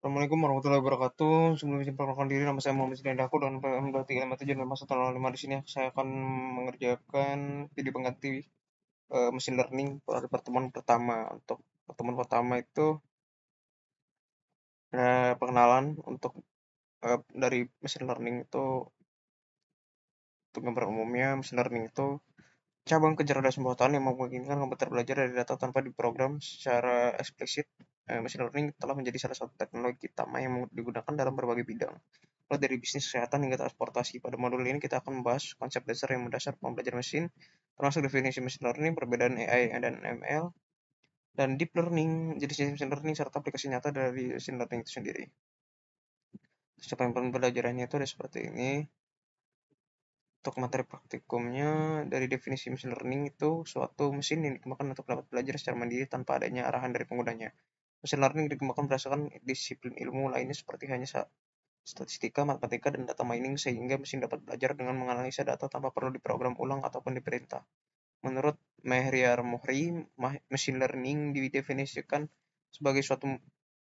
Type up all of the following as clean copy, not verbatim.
Assalamualaikum warahmatullahi wabarakatuh. Sebelum izin perkenalkan diri, nama saya Muhammad Sidan Daku dan PM2357 di sini saya akan mengerjakan video pengganti machine learning pada pertemuan pertama. Untuk pertemuan pertama itu pengenalan untuk dari machine learning itu. Untuk gambar umumnya, machine learning itu cabang kecerdasan buatan yang memungkinkan komputer belajar dari data tanpa diprogram secara eksplisit. Machine learning telah menjadi salah satu teknologi utama yang digunakan dalam berbagai bidang, mulai dari bisnis kesehatan hingga transportasi. Pada modul ini kita akan membahas konsep dasar yang mendasar pembelajaran mesin, termasuk definisi machine learning, perbedaan AI dan ML, dan deep learning, jenis machine learning, serta aplikasi nyata dari machine learning itu sendiri. Capaian pembelajarannya itu ada seperti ini. Untuk materi praktikumnya, dari definisi machine learning itu suatu mesin yang dikembangkan untuk dapat belajar secara mandiri tanpa adanya arahan dari penggunanya. Machine learning dikembangkan berdasarkan disiplin ilmu lainnya seperti hanya statistika, matematika, dan data mining sehingga mesin dapat belajar dengan menganalisa data tanpa perlu diprogram ulang ataupun diperintah. Menurut Mehriar Mohri, machine learning didefinisikan sebagai suatu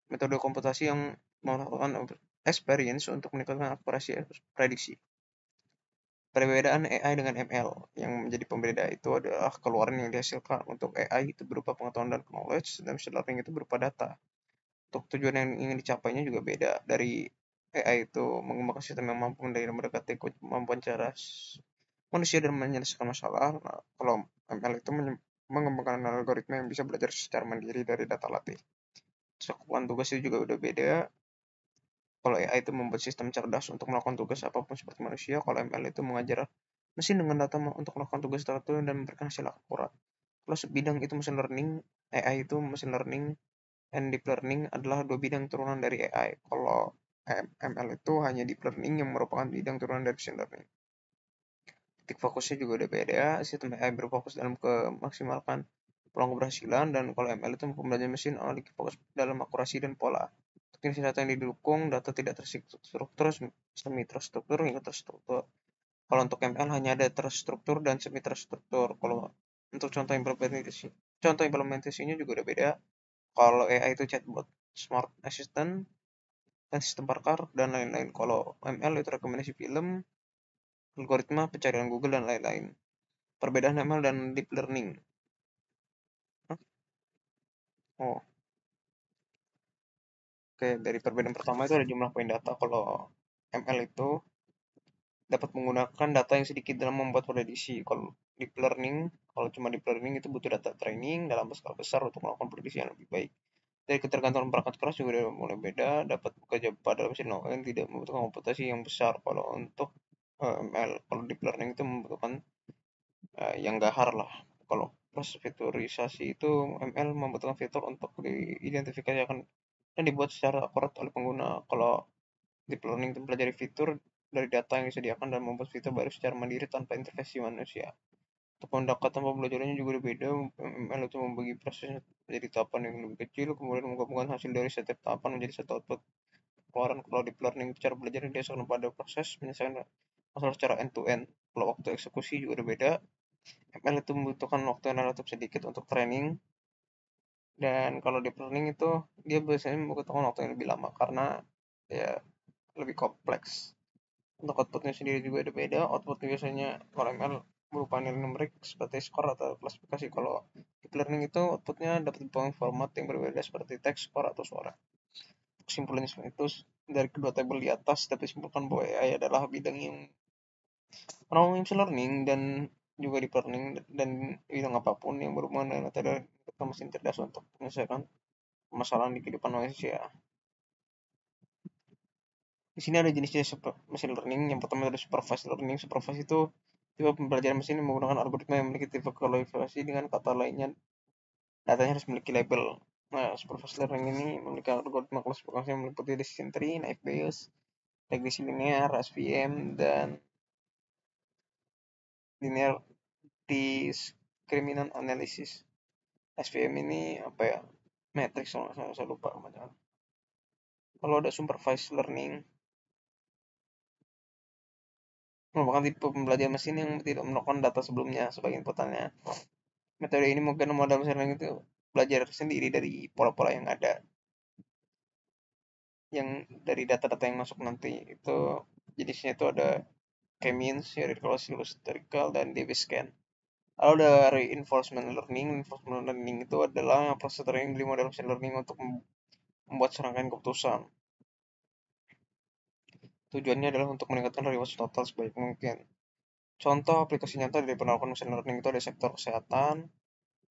metode komputasi yang melakukan experience untuk meningkatkan akurasi prediksi. Perbedaan AI dengan ML yang menjadi pembeda itu adalah keluaran yang dihasilkan. Untuk AI itu berupa pengetahuan dan knowledge, dan machine learning itu berupa data. Untuk tujuan yang ingin dicapainya juga beda. Dari AI itu mengembangkan sistem yang mampu mendekati kemampuan cara manusia dan menyelesaikan masalah. Nah, kalau ML itu mengembangkan algoritma yang bisa belajar secara mandiri dari data latih. Cakupan tugas itu juga udah beda. Kalau AI itu membuat sistem cerdas untuk melakukan tugas apapun seperti manusia, kalau ML itu mengajar mesin dengan data untuk melakukan tugas tertentu dan memberikan hasil akurat. Kalau bidang itu machine learning, AI itu machine learning and deep learning adalah dua bidang turunan dari AI. Kalau ML itu hanya deep learning yang merupakan bidang turunan dari machine learning. Titik fokusnya juga udah beda. Sistem AI berfokus dalam memaksimalkan peluang keberhasilan, dan kalau ML itu pembelajaran mesin memiliki fokus dalam akurasi dan pola. Jenis data yang didukung, data tidak terstruktur, semi terstruktur hingga terstruktur. Kalau untuk ML hanya ada terstruktur dan semi terstruktur. Kalau untuk contoh implementasinya juga udah beda. Kalau AI itu chatbot, smart assistant, dan sistem Parker dan lain-lain. Kalau ML itu rekomendasi film, algoritma pencarian Google dan lain-lain. Perbedaan ML dan deep learning. Oh, oke. Dari perbedaan pertama itu ada jumlah poin data. Kalau ML itu dapat menggunakan data yang sedikit dalam membuat prediksi. Kalau deep learning, kalau cuma deep learning itu butuh data training dalam skala besar untuk melakukan prediksi yang lebih baik. Dari ketergantungan perangkat keras juga udah mulai beda, dapat bekerja pada mesin yang tidak membutuhkan komputasi yang besar. Kalau untuk ML, kalau deep learning itu membutuhkan yang gahar lah. Kalau proses fiturisasi itu ML membutuhkan fitur untuk diidentifikasikan dan dibuat secara akurat oleh pengguna. Kalau deep learning itu mempelajari fitur dari data yang disediakan dan membuat fitur baru secara mandiri tanpa intervensi manusia. Untuk pendekatan pembelajarannya juga berbeda. ML itu membagi prosesnya menjadi tahapan yang lebih kecil, kemudian menggabungkan hasil dari setiap tahapan menjadi satu output keluaran. Kalau deep learning cara belajar yang didasarkan pada proses menyelesaikan masalah secara end to end. Kalau waktu eksekusi juga berbeda. ML itu membutuhkan waktu yang relatif sedikit untuk training, dan kalau deep learning itu dia biasanya membutuhkan waktu yang lebih lama karena ya lebih kompleks. Untuk outputnya sendiri juga ada beda. Output biasanya kalau ML berupa nilai numerik seperti skor atau klasifikasi. Kalau deep learning itu outputnya dapat dibawa format yang berbeda seperti teks, skor, atau suara. Kesimpulannya seperti itu. Dari kedua tabel di atas dapat disimpulkan bahwa AI adalah bidang yang menaungi machine learning dan juga deep learning, dan bidang apapun yang berhubungan dengan metode mesin cerdas untuk menyelesaikan permasalahan di kehidupan manusia. Di sini ada jenis-jenis machine learning. Yang pertama adalah supervised learning. Supervised itu tipe pembelajaran mesin yang menggunakan algoritma yang memiliki tipe kualifikasi, dengan kata lainnya datanya harus memiliki label. Nah, supervised learning ini memiliki algoritma klasifikasi yang meliputi decision tree, naive Bayes, regresi linear, SVM, dan linear discriminant analysis. SVM ini apa ya? Matrix, kalau saya lupa macam. Kalau ada supervised learning merupakan tipe pembelajaran mesin yang tidak melakukan data sebelumnya sebagai inputannya. Metode ini mungkin modal mesin learning itu belajar sendiri dari pola-pola yang ada. yang dari data-data yang masuk nanti itu jenisnya itu ada K-means, hierarchical, historical, dan DB-scan. Lalu ada reinforcement learning. Reinforcement learning itu adalah proses training dari model machine learning untuk membuat serangkaian keputusan. Tujuannya adalah untuk meningkatkan reward total sebaik mungkin. Contoh aplikasi nyata dari penerapan machine learning itu ada sektor kesehatan,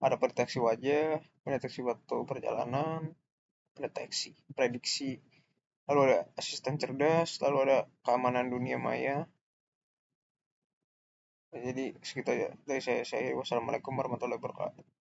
ada pendeteksi wajah, pendeteksi waktu perjalanan, prediksi, lalu ada asisten cerdas, lalu ada keamanan dunia maya. Jadi segitu aja dari saya. Wassalamualaikum warahmatullahi wabarakatuh.